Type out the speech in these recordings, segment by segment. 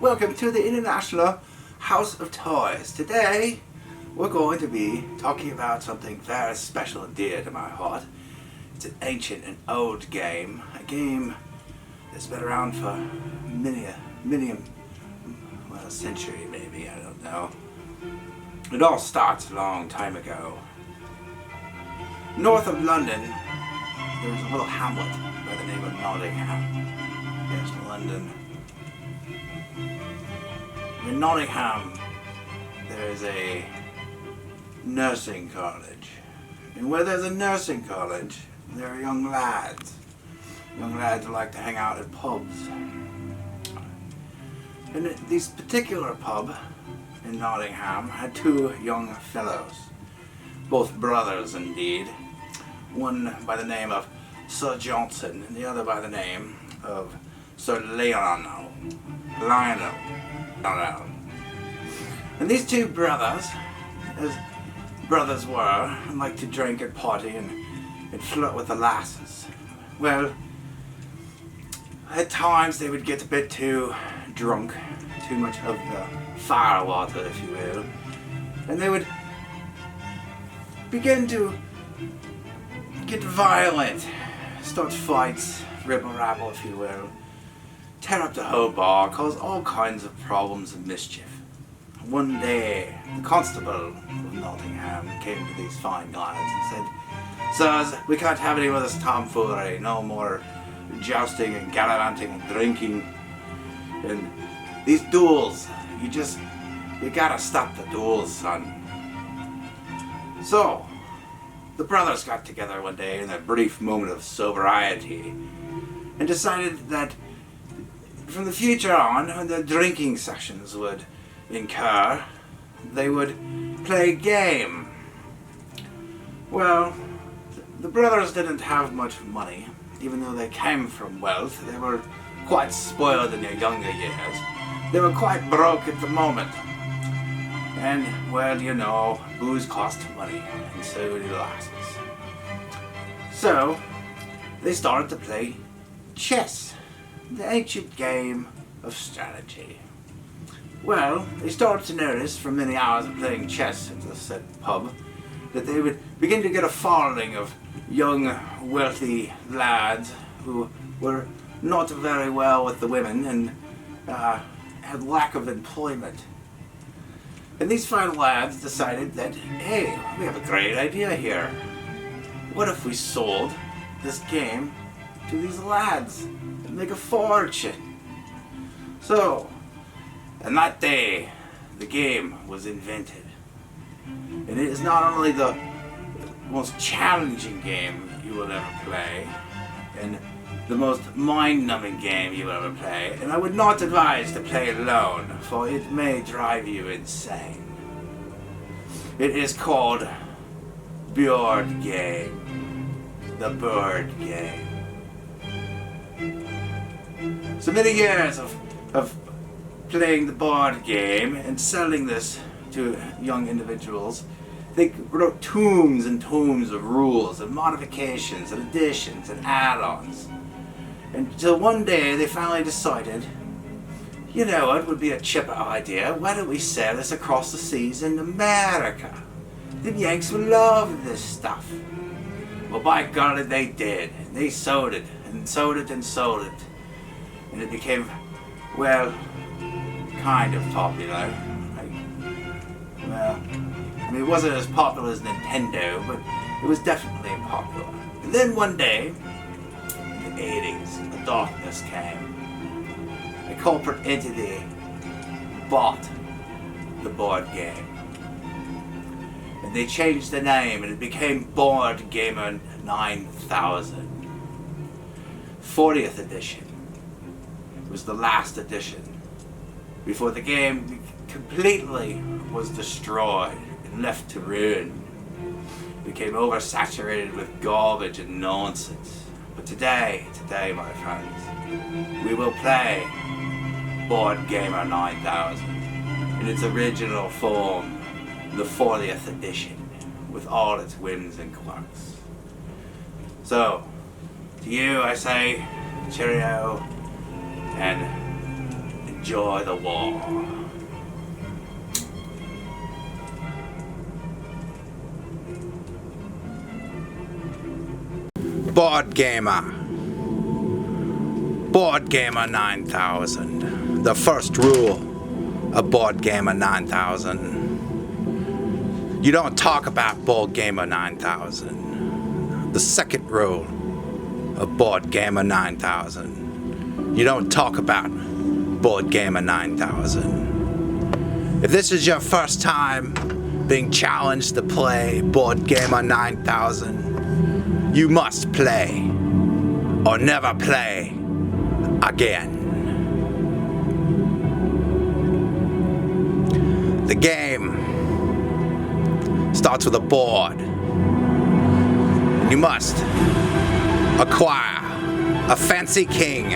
Welcome to the International House of Toys. Today we're going to be talking about something very special and dear to my heart. It's an ancient and old game, a game that's been around for a century maybe, I don't know. It all starts a long time ago. North of London, there's a little hamlet by the name of Nottingham. Yes, London. In Nottingham, there is a nursing college. And where there's a nursing college, there are young lads. Young lads who like to hang out at pubs. And this particular pub in Nottingham had two young fellows. Both brothers indeed. One by the name of Sir Johnson and the other by the name of Sir Lionel. And these two brothers, as brothers were, liked to drink and party and flirt with the lasses. Well, at times they would get a bit too drunk, too much of the firewater, if you will, and they would begin to get violent, start fights, ribble-rabble, if you will, tear up the whole bar, cause all kinds of problems and mischief. One day, the constable of Nottingham came to these fine guys and said, "Sirs, we can't have any of this tomfoolery, no more jousting and gallivanting and drinking. And these duels, you gotta stop the duels, son." So, the brothers got together one day in a brief moment of sobriety and decided that from the future on, when the drinking sessions would incur, they would play a game. Well, the brothers didn't have much money, even though they came from wealth. They were quite spoiled in their younger years. They were quite broke at the moment. And, well, you know, booze costs money, and so do lasses. So, they started to play chess, the ancient game of strategy. Well, they started to notice from many hours of playing chess at the said pub that they would begin to get a following of young, wealthy lads who were not very well with the women and had lack of employment. And these fine lads decided that, hey, we have a great idea here. What if we sold this game to these lads and make a fortune? So, and that day, the game was invented. And it is not only the most challenging game you will ever play, and the most mind-numbing game you will ever play, and I would not advise to play alone, for it may drive you insane. It is called Board Game. The Board Game. So many years of playing the board game and selling this to young individuals, they wrote tomes and tomes of rules and modifications and additions and add-ons. Until one day they finally decided, you know, it would be a chipper idea. Why don't we sell this across the seas in America? The Yanks would love this stuff. Well, by golly, they did. They sold it and sold it and sold it. And it became, well, kind of popular. It wasn't as popular as Nintendo, but it was definitely popular. And then one day, in the 80s, the darkness came. A corporate entity bought the board game. And they changed the name and it became Board Gamer 9000. 40th edition. It was the last edition before the game completely was destroyed and left to ruin. It became oversaturated with garbage and nonsense. But today, my friends, we will play Board Gamer 9000 in its original form. the 40th edition, with all its whims and quirks. So, to you I say, cheerio, and enjoy the war. Board Gamer. Board Gamer 9000. The first rule of Board Gamer 9000. You don't talk about Board Gamer 9000. The second rule of Board Gamer 9000. You don't talk about Board Gamer 9000. If this is your first time being challenged to play Board Gamer 9000, you must play or never play again. The game starts with a board. You must acquire a fancy king.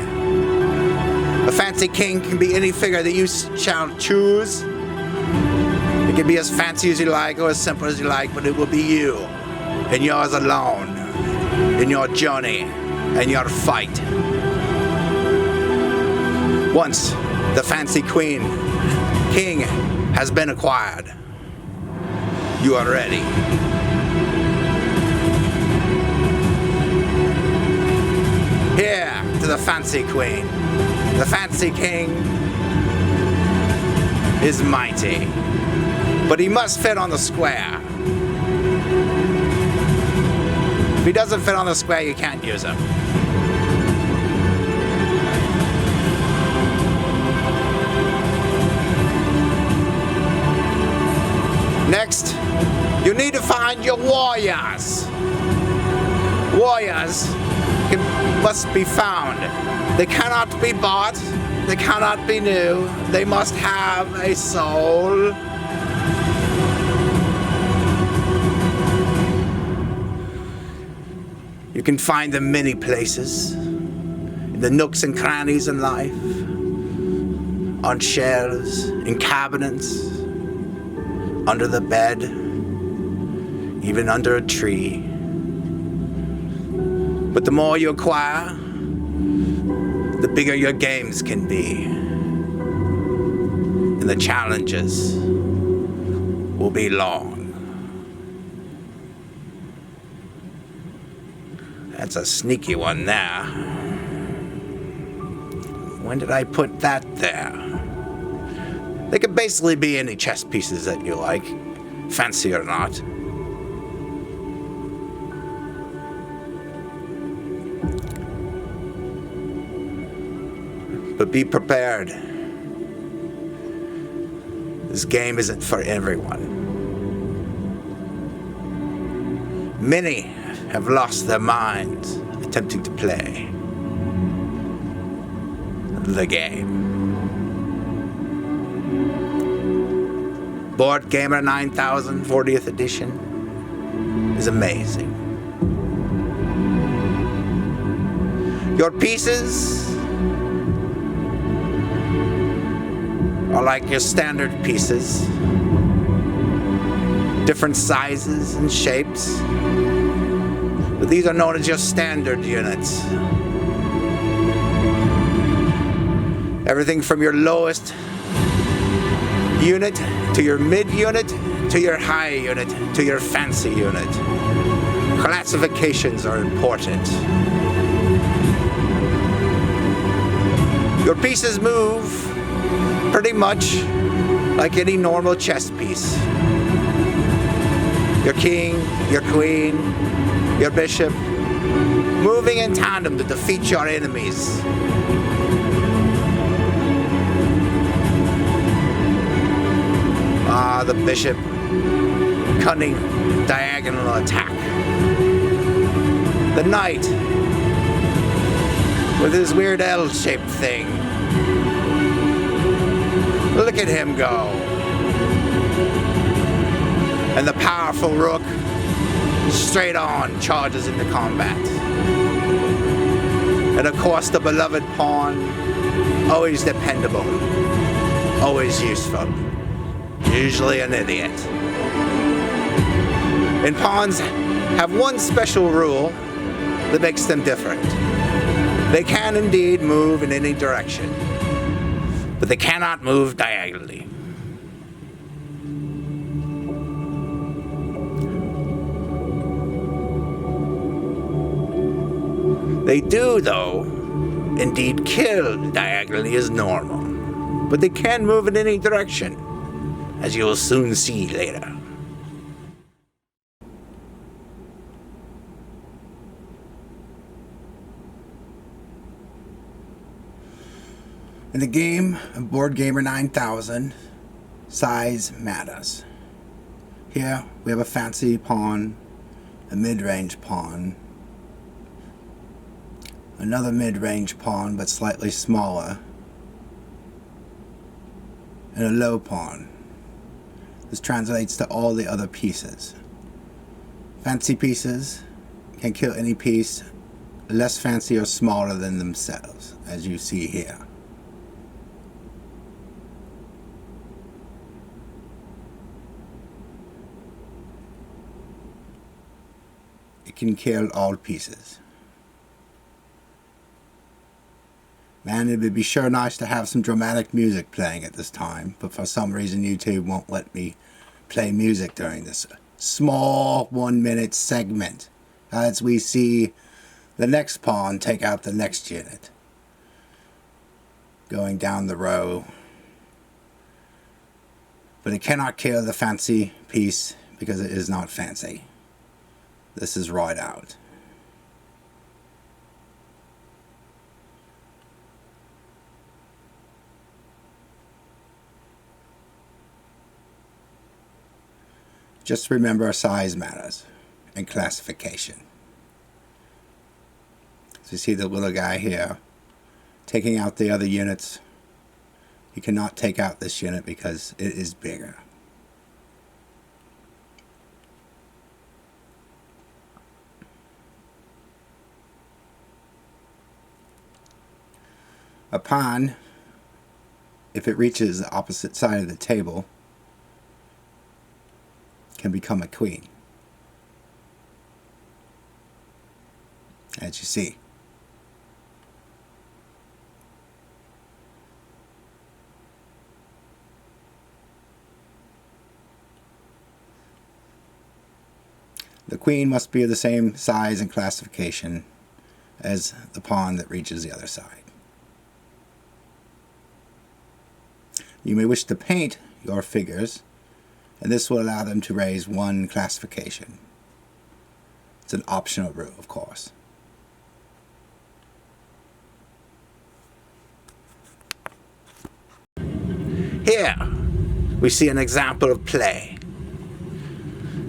A fancy king can be any figure that you shall choose. It can be as fancy as you like or as simple as you like, but it will be you and yours alone in your journey and your fight. Once the fancy king has been acquired, you are ready. Here to the fancy queen. The fancy king is mighty, but he must fit on the square. If he doesn't fit on the square, you can't use him. Next, you need to find your warriors. Warriors must be found. They cannot be bought. They cannot be new. They must have a soul. You can find them many places. In the nooks and crannies in life. On shelves, in cabinets, under the bed, even under a tree. But the more you acquire, the bigger your games can be. And the challenges will be long. That's a sneaky one there. When did I put that there? They could basically be any chess pieces that you like, fancy or not. But be prepared. This game isn't for everyone. Many have lost their minds attempting to play the game. Board Gamer 9000 40th edition is amazing. Your pieces are like your standard pieces, different sizes and shapes, but these are known as your standard units. Everything from your lowest unit to your mid unit to your high unit to your fancy unit. Classifications are important. Your pieces move pretty much like any normal chess piece. Your king, your queen, your bishop, moving in tandem to defeat your enemies. The bishop, cunning diagonal attack. The knight, with his weird L-shaped thing. Look at him go. And the powerful rook, straight on, charges into combat. And of course the beloved pawn, always dependable, always useful. Usually an idiot. And pawns have one special rule that makes them different. They can indeed move in any direction, but they cannot move diagonally. They do, though, indeed kill diagonally as normal, but they can move in any direction, as you will soon see later. In the game of Board Gamer 9000, size matters. Here we have a fancy pawn, a mid-range pawn, another mid-range pawn but slightly smaller, and a low pawn. This translates to all the other pieces. Fancy pieces can kill any piece less fancy or smaller than themselves, as you see here. It can kill all pieces. Man, it would be sure nice to have some dramatic music playing at this time, but for some reason YouTube won't let me play music during this small 1-minute segment as we see the next pawn take out the next unit, going down the row. But it cannot kill the fancy piece because it is not fancy. This is right out. Just remember, size matters and classification. So you see the little guy here taking out the other units. You cannot take out this unit because it is bigger. A pawn, if it reaches the opposite side of the table, can become a queen, as you see. The queen must be of the same size and classification as the pawn that reaches the other side. You may wish to paint your figures, and this will allow them to raise one classification. It's an optional rule, of course. Here we see an example of play.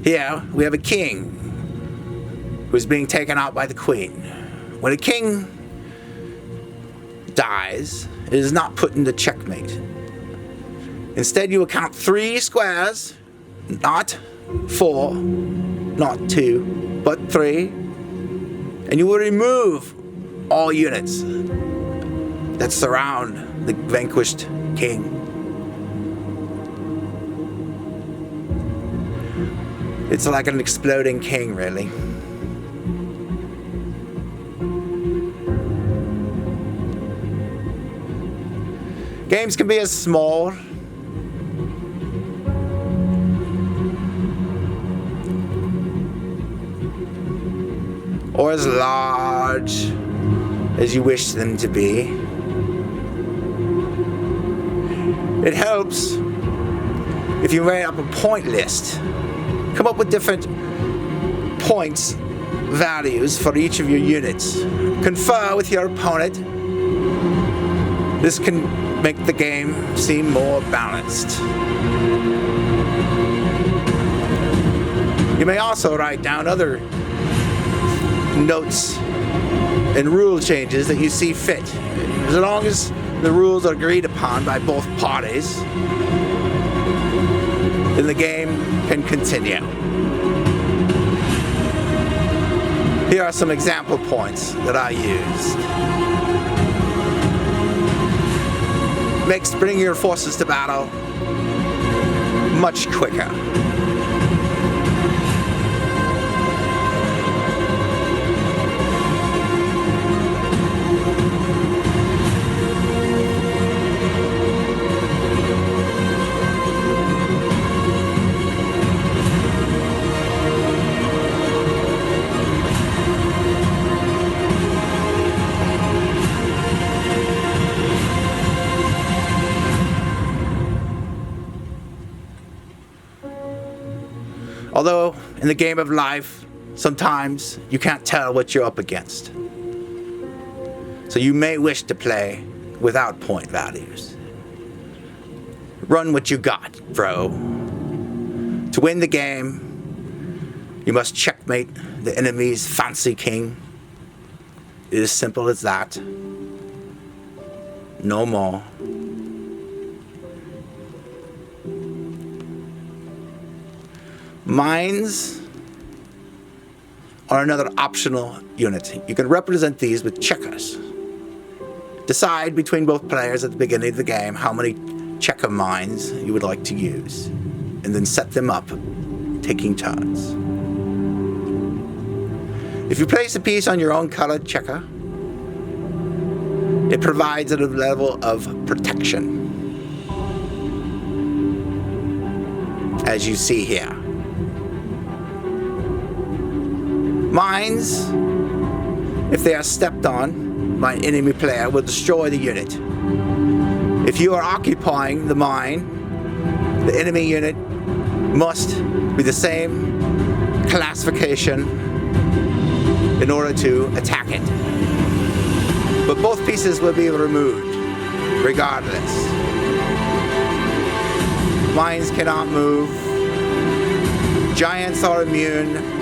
Here we have a king who's being taken out by the queen. When a king dies, it is not put into checkmate. Instead, you will count 3 squares, not 4, not 2, but 3, and you will remove all units that surround the vanquished king. It's like an exploding king, really. Games can be as small or as large as you wish them to be. It helps if you write up a point list. Come up with different points, values for each of your units. Confer with your opponent. This can make the game seem more balanced. You may also write down other notes and rule changes that you see fit. As long as the rules are agreed upon by both parties, then the game can continue. Here are some example points that I used. Makes bringing your forces to battle much quicker. Although, in the game of life, sometimes you can't tell what you're up against. So you may wish to play without point values. Run what you got, bro. To win the game, you must checkmate the enemy's fancy king. It is simple as that. No more. Mines are another optional unit. You can represent these with checkers. Decide between both players at the beginning of the game how many checker mines you would like to use, and then set them up, taking turns. If you place a piece on your own colored checker, it provides a level of protection, as you see here. Mines, if they are stepped on by an enemy player, will destroy the unit. If you are occupying the mine, the enemy unit must be the same classification in order to attack it. But both pieces will be removed, regardless. Mines cannot move. Giants are immune.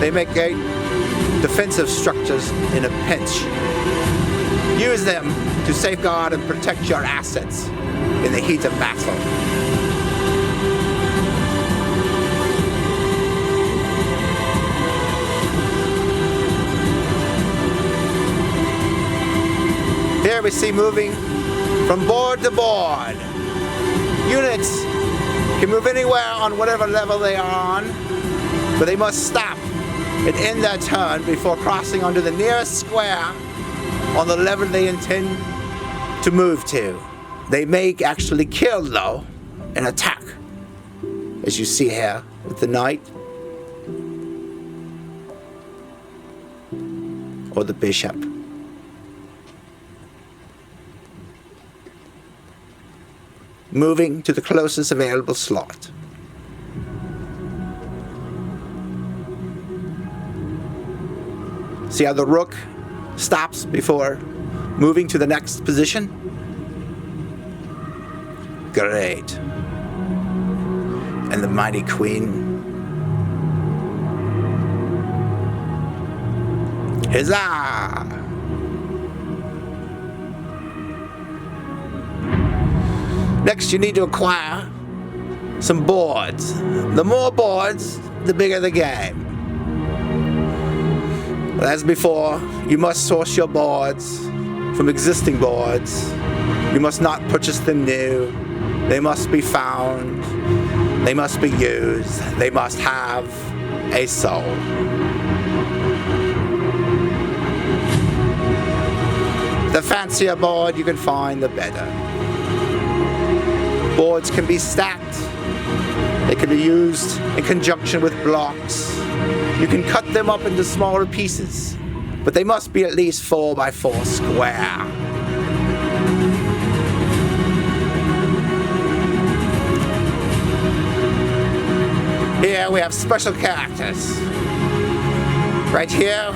They make great defensive structures in a pinch. Use them to safeguard and protect your assets in the heat of battle. Here we see moving from board to board. Units can move anywhere on whatever level they are on, but they must stop and end their turn before crossing onto the nearest square on the level they intend to move to. They may actually kill, though, and attack, as you see here with the knight or the bishop. Moving to the closest available slot. See how the rook stops before moving to the next position? Great. And the mighty queen. Huzzah! Next, you need to acquire some boards. The more boards, the bigger the game. As before, you must source your boards from existing boards. You must not purchase them new. They must be found. They must be used. They must have a soul. The fancier board you can find, the better. Boards can be stacked. They can be used in conjunction with blocks. You can cut them up into smaller pieces, but they must be at least 4x4 square. Here we have special characters. Right here,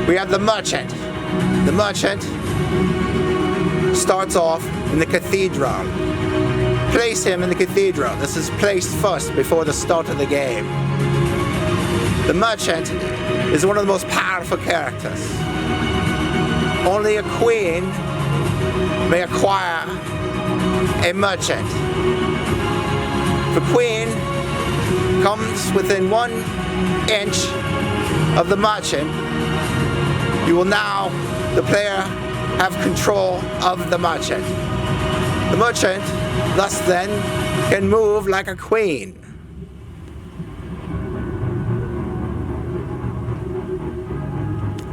we have the merchant. The merchant starts off in the cathedral. Place him in the cathedral. This is placed first before the start of the game. The merchant is one of the most powerful characters. Only a queen may acquire a merchant. If a queen comes within 1 inch of the merchant, you will now, the player, have control of the merchant. The merchant, thus then, can move like a queen.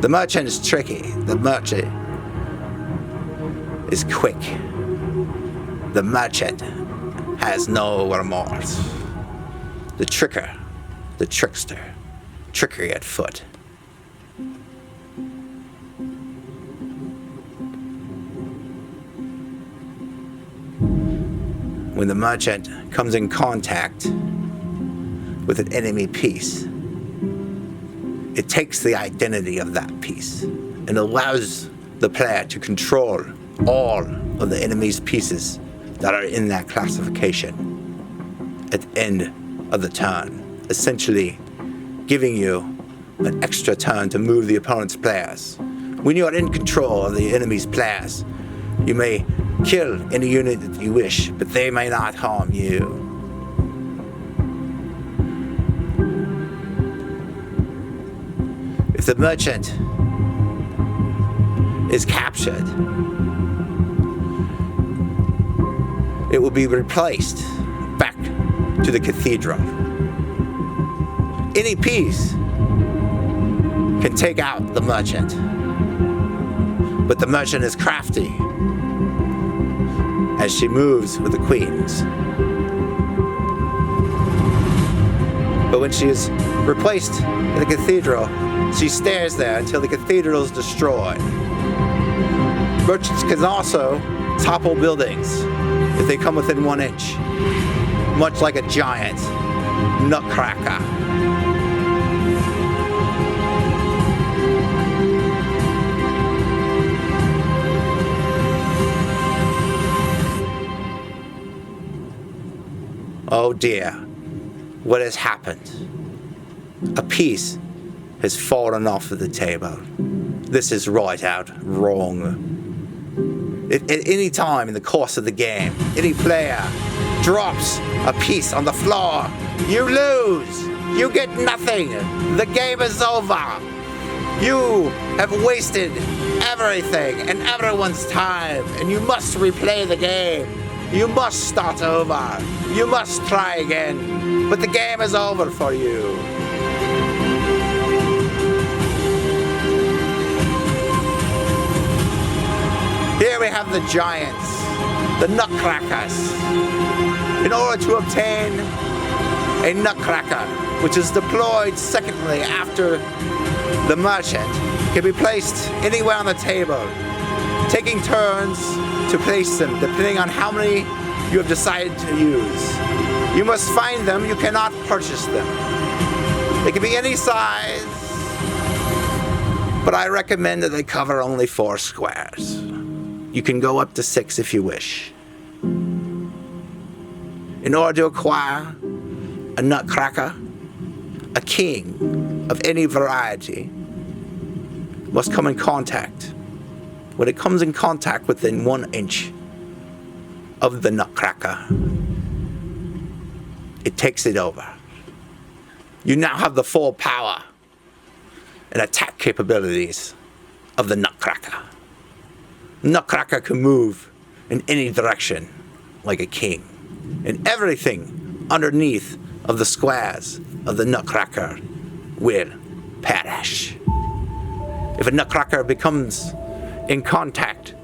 The merchant is tricky. The merchant is quick. The merchant has no remorse. The tricker, the trickster, trickery at foot. when the merchant comes in contact with an enemy piece, it takes the identity of that piece and allows the player to control all of the enemy's pieces that are in that classification at the end of the turn, essentially giving you an extra turn to move the opponent's players. When you are in control of the enemy's players, you may kill any unit that you wish, but they may not harm you. If the merchant is captured, it will be replaced back to the cathedral. Any piece can take out the merchant, but the merchant is crafty as she moves with the queens. But when she is replaced in the cathedral, she stays there until the cathedral is destroyed. Merchants can also topple buildings if they come within 1 inch, much like a giant nutcracker. Oh dear, what has happened? A piece has fallen off of the table. This is right out wrong. At any time in the course of the game, any player drops a piece on the floor, you lose. You get nothing. The game is over. You have wasted everything and everyone's time, and you must replay the game. You must start over. You must try again. But the game is over for you. Here we have the giants, the nutcrackers. In order to obtain a nutcracker, which is deployed secondly after the merchant, can be placed anywhere on the table, taking turns to place them depending on how many you have decided to use. You must find them, you cannot purchase them. They can be any size, but I recommend that they cover only 4 squares. You can go up to 6 if you wish. In order to acquire a nutcracker, a king of any variety must come in contact. When it comes in contact within 1 inch of the nutcracker, it takes it over. You now have the full power and attack capabilities of the nutcracker. Nutcracker can move in any direction like a king, and everything underneath of the squares of the nutcracker will perish. If a nutcracker becomes in contact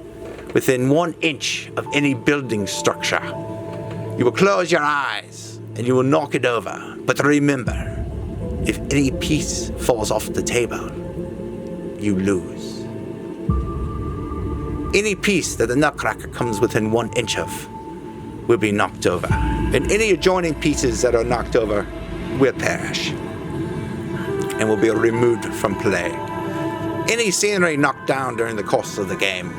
within 1 inch of any building structure, you will close your eyes and you will knock it over. But remember, if any piece falls off the table, you lose. Any piece that the nutcracker comes within 1 inch of will be knocked over, and any adjoining pieces that are knocked over will perish and will be removed from play. Any scenery knocked down during the course of the game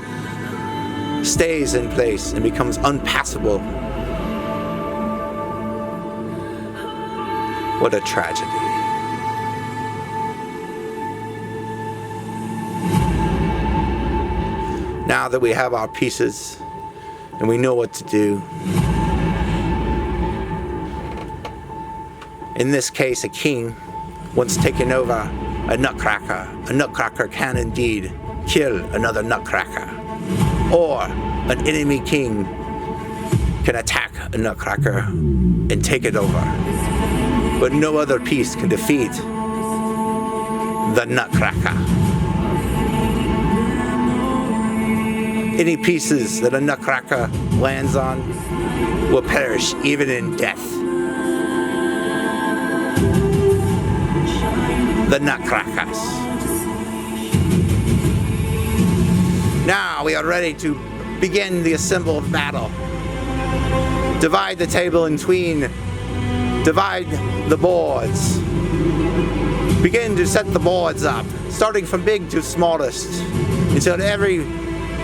stays in place and becomes unpassable. What a tragedy. Now that we have our pieces and we know what to do, in this case a king, once taken over a nutcracker can indeed kill another nutcracker, or an enemy king can attack a nutcracker and take it over, but no other piece can defeat the nutcracker. Any pieces that a nutcracker lands on will perish even in death. The nutcrackers. Now we are ready to begin the assembled battle. Divide the table in tween. Divide the boards. Begin to set the boards up, starting from big to smallest, until every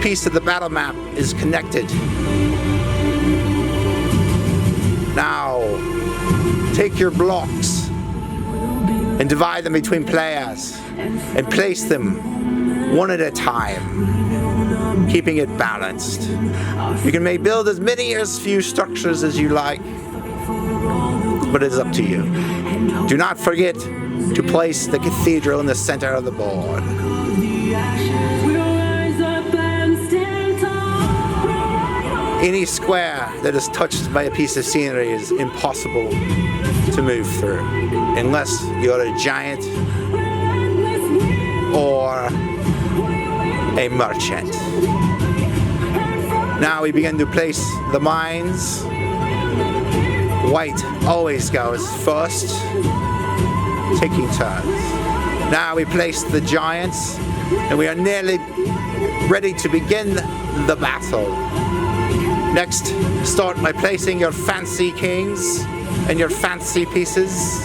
piece of the battle map is connected. Now, take your blocks and divide them between players and place them one at a time, keeping it balanced. You can build as many or as few structures as you like, but it's up to you. Do not forget to place the cathedral in the center of the board. Any square that is touched by a piece of scenery is impossible to move through, unless you're a giant or a merchant. Now we begin to place the mines. White always goes first, taking turns. Now we place the giants, and we are nearly ready to begin the battle. Next, start by placing your fancy kings and your fancy pieces,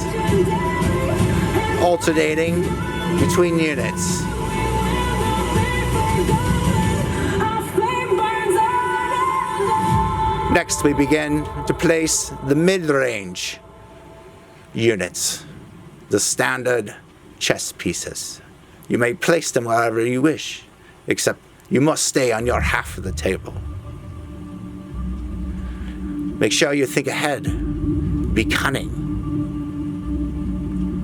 alternating between units. Next, we begin to place the mid-range units, the standard chess pieces. You may place them wherever you wish, except you must stay on your half of the table. Make sure you think ahead. Be cunning,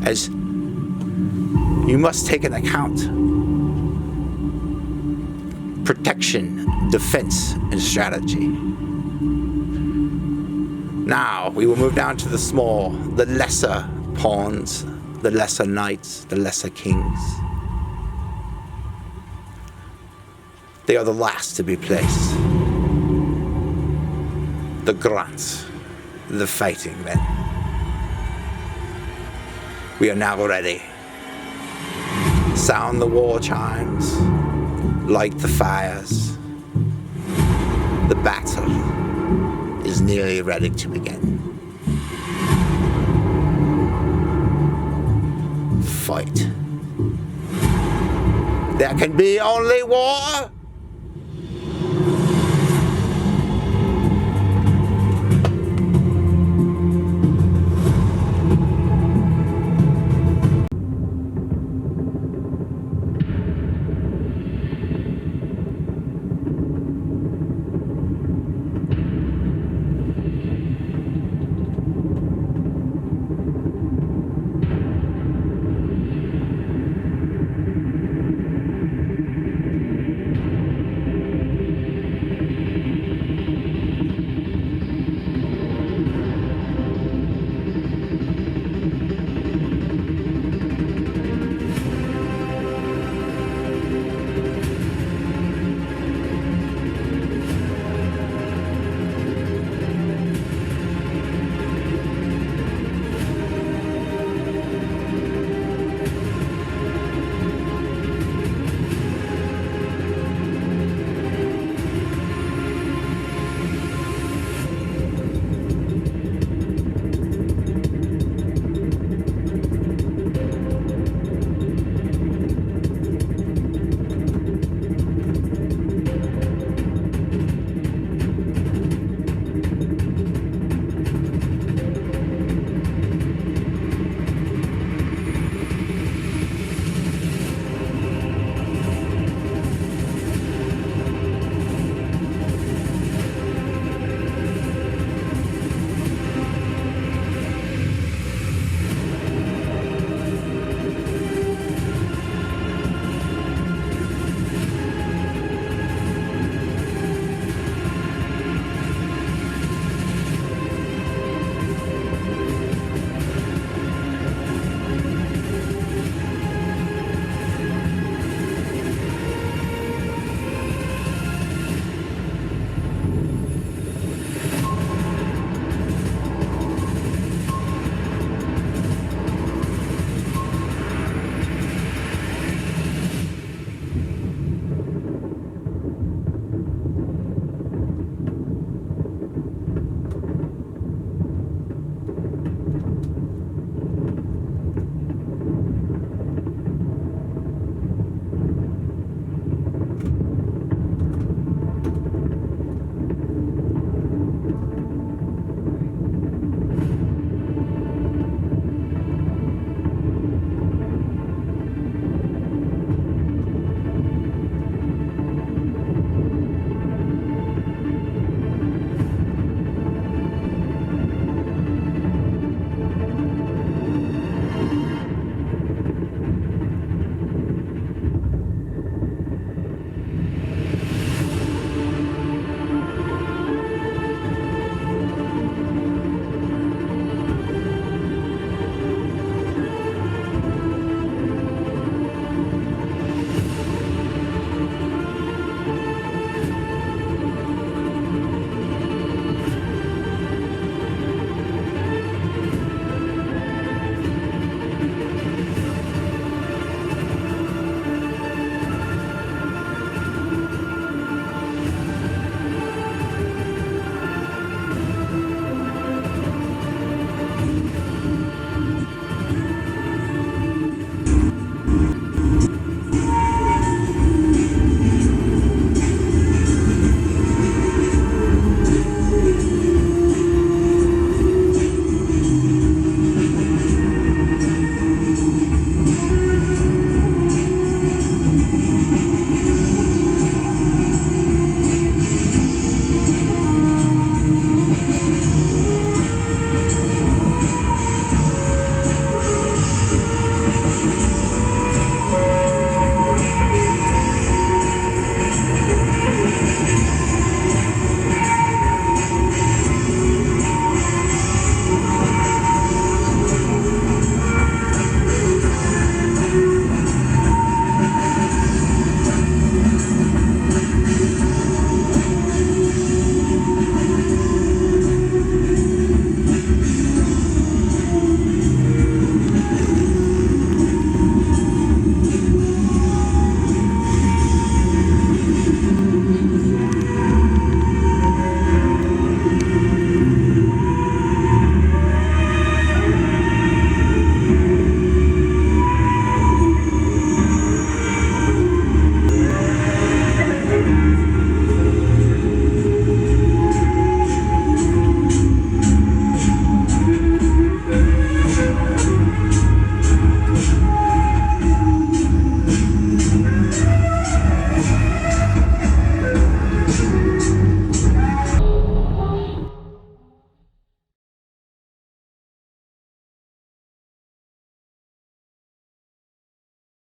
as you must take into account protection, defense, and strategy. Now we will move down to the lesser pawns, the lesser knights, the lesser kings. They are the last to be placed. The grunts, the fighting men. We are now ready. Sound the war chimes, light the fires. The battle is nearly ready to begin. Fight. There can be only war